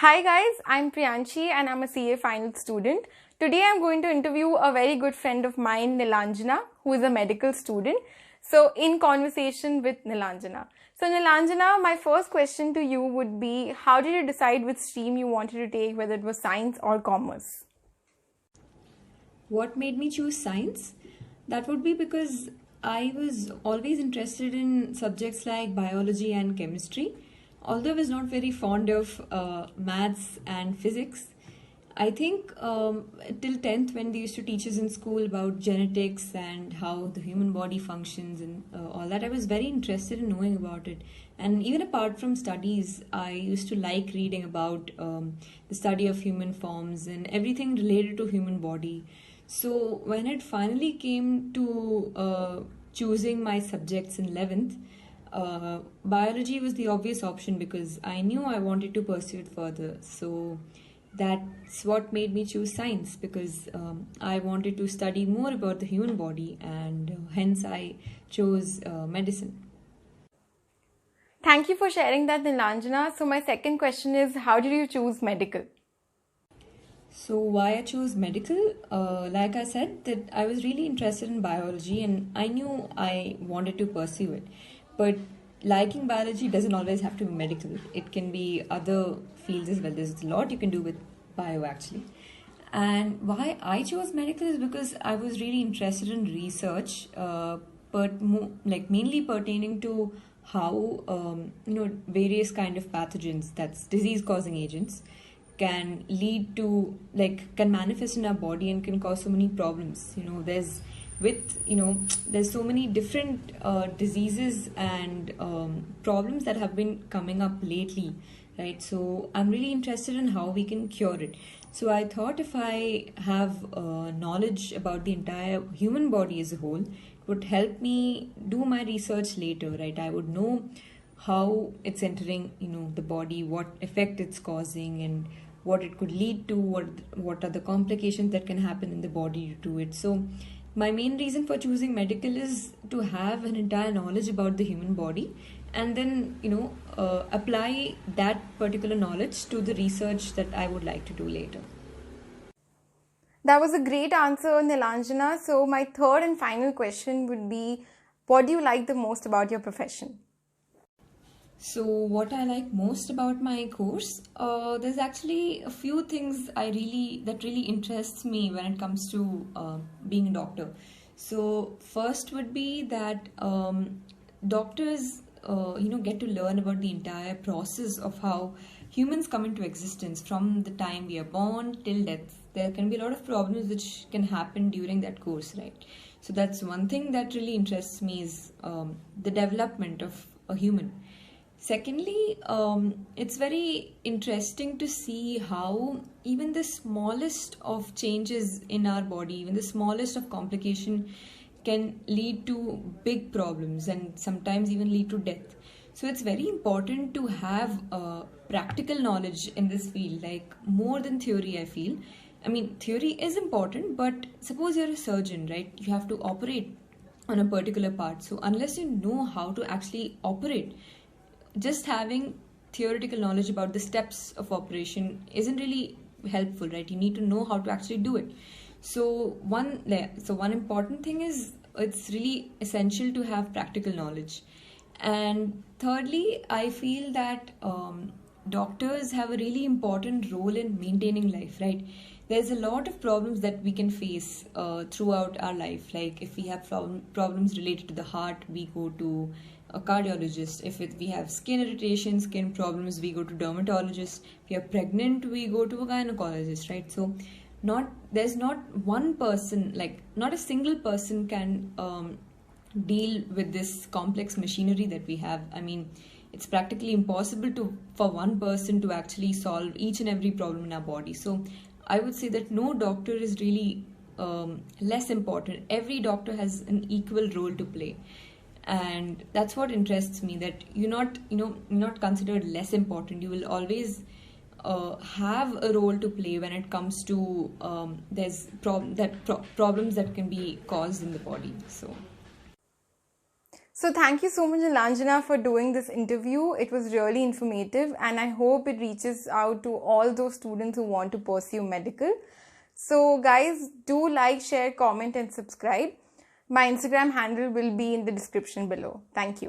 Hi guys, I'm Priyanshi and I'm a CA final student. Today I'm going to interview a very good friend of mine, Nilanjana, who is a medical student. So in conversation with Nilanjana. So Nilanjana, my first question to you would be, how did you decide which stream you wanted to take, whether it was science or commerce? What made me choose science? That would be because I was always interested in subjects like biology and chemistry. Although I was not very fond of maths and physics, I think till 10th, when they used to teach us in school about genetics and how the human body functions and all that, I was very interested in knowing about it. And even apart from studies, I used to like reading about the study of human forms and everything related to human body. So when it finally came to choosing my subjects in 11th, biology was the obvious option because I knew I wanted to pursue it further. So that's what made me choose science, because I wanted to study more about the human body, and hence I chose medicine. Thank you for sharing that, Nilanjana. So my second question is, how did you choose medical? So why I chose medical? Like I said, that I was really interested in biology and I knew I wanted to pursue it. But liking biology doesn't always have to be medical. It can be other fields as well. There's a lot you can do with bio actually. And why I chose medical is because I was really interested in research, but mainly pertaining to how various kind of pathogens, that's disease causing agents, can lead to, can manifest in our body and can cause so many problems. There's so many different diseases and problems that have been coming up lately, right? So I'm really interested in how we can cure it. So I thought if I have knowledge about the entire human body as a whole, it would help me do my research later, right? I would know how it's entering, the body, what effect it's causing, and what it could lead to, what are the complications that can happen in the body due to it. So my main reason for choosing medical is to have an entire knowledge about the human body, and then apply that particular knowledge to the research that I would like to do later. That was a great answer, Nilanjana. So my third and final question would be, what do you like the most about your profession? So what I like most about my course, there's actually a few things that really interests me when it comes to being a doctor. So first would be that doctors get to learn about the entire process of how humans come into existence from the time we are born till death. There can be a lot of problems which can happen during that course, right? So that's one thing that really interests me, is the development of a human. Secondly, it's very interesting to see how even the smallest of changes in our body, even the smallest of complication, can lead to big problems and sometimes even lead to death. So it's very important to have practical knowledge in this field, like more than theory, I feel. I mean, theory is important, but suppose you're a surgeon, right? You have to operate on a particular part. So unless you know how to actually operate, just having theoretical knowledge about the steps of operation isn't really helpful, right? You need to know how to actually do it. So one important thing is, it's really essential to have practical knowledge. And thirdly, I feel that doctors have a really important role in maintaining life, right? There's a lot of problems that we can face throughout our life. Like if we have problems related to the heart, we go to a cardiologist. If we have skin irritation, skin problems, we go to dermatologist. If we are pregnant, we go to a gynecologist, right? So there's not one person, not a single person can deal with this complex machinery that we have. I mean, it's practically impossible for one person to actually solve each and every problem in our body. So I would say that no doctor is really less important. Every doctor has an equal role to play. And that's what interests me, that you're not considered less important. You will always have a role to play when it comes to problems that can be caused in the body. So thank you so much, Nilanjana, for doing this interview. It was really informative, and I hope it reaches out to all those students who want to pursue medical. So guys, do like, share, comment and subscribe. My Instagram handle will be in the description below. Thank you.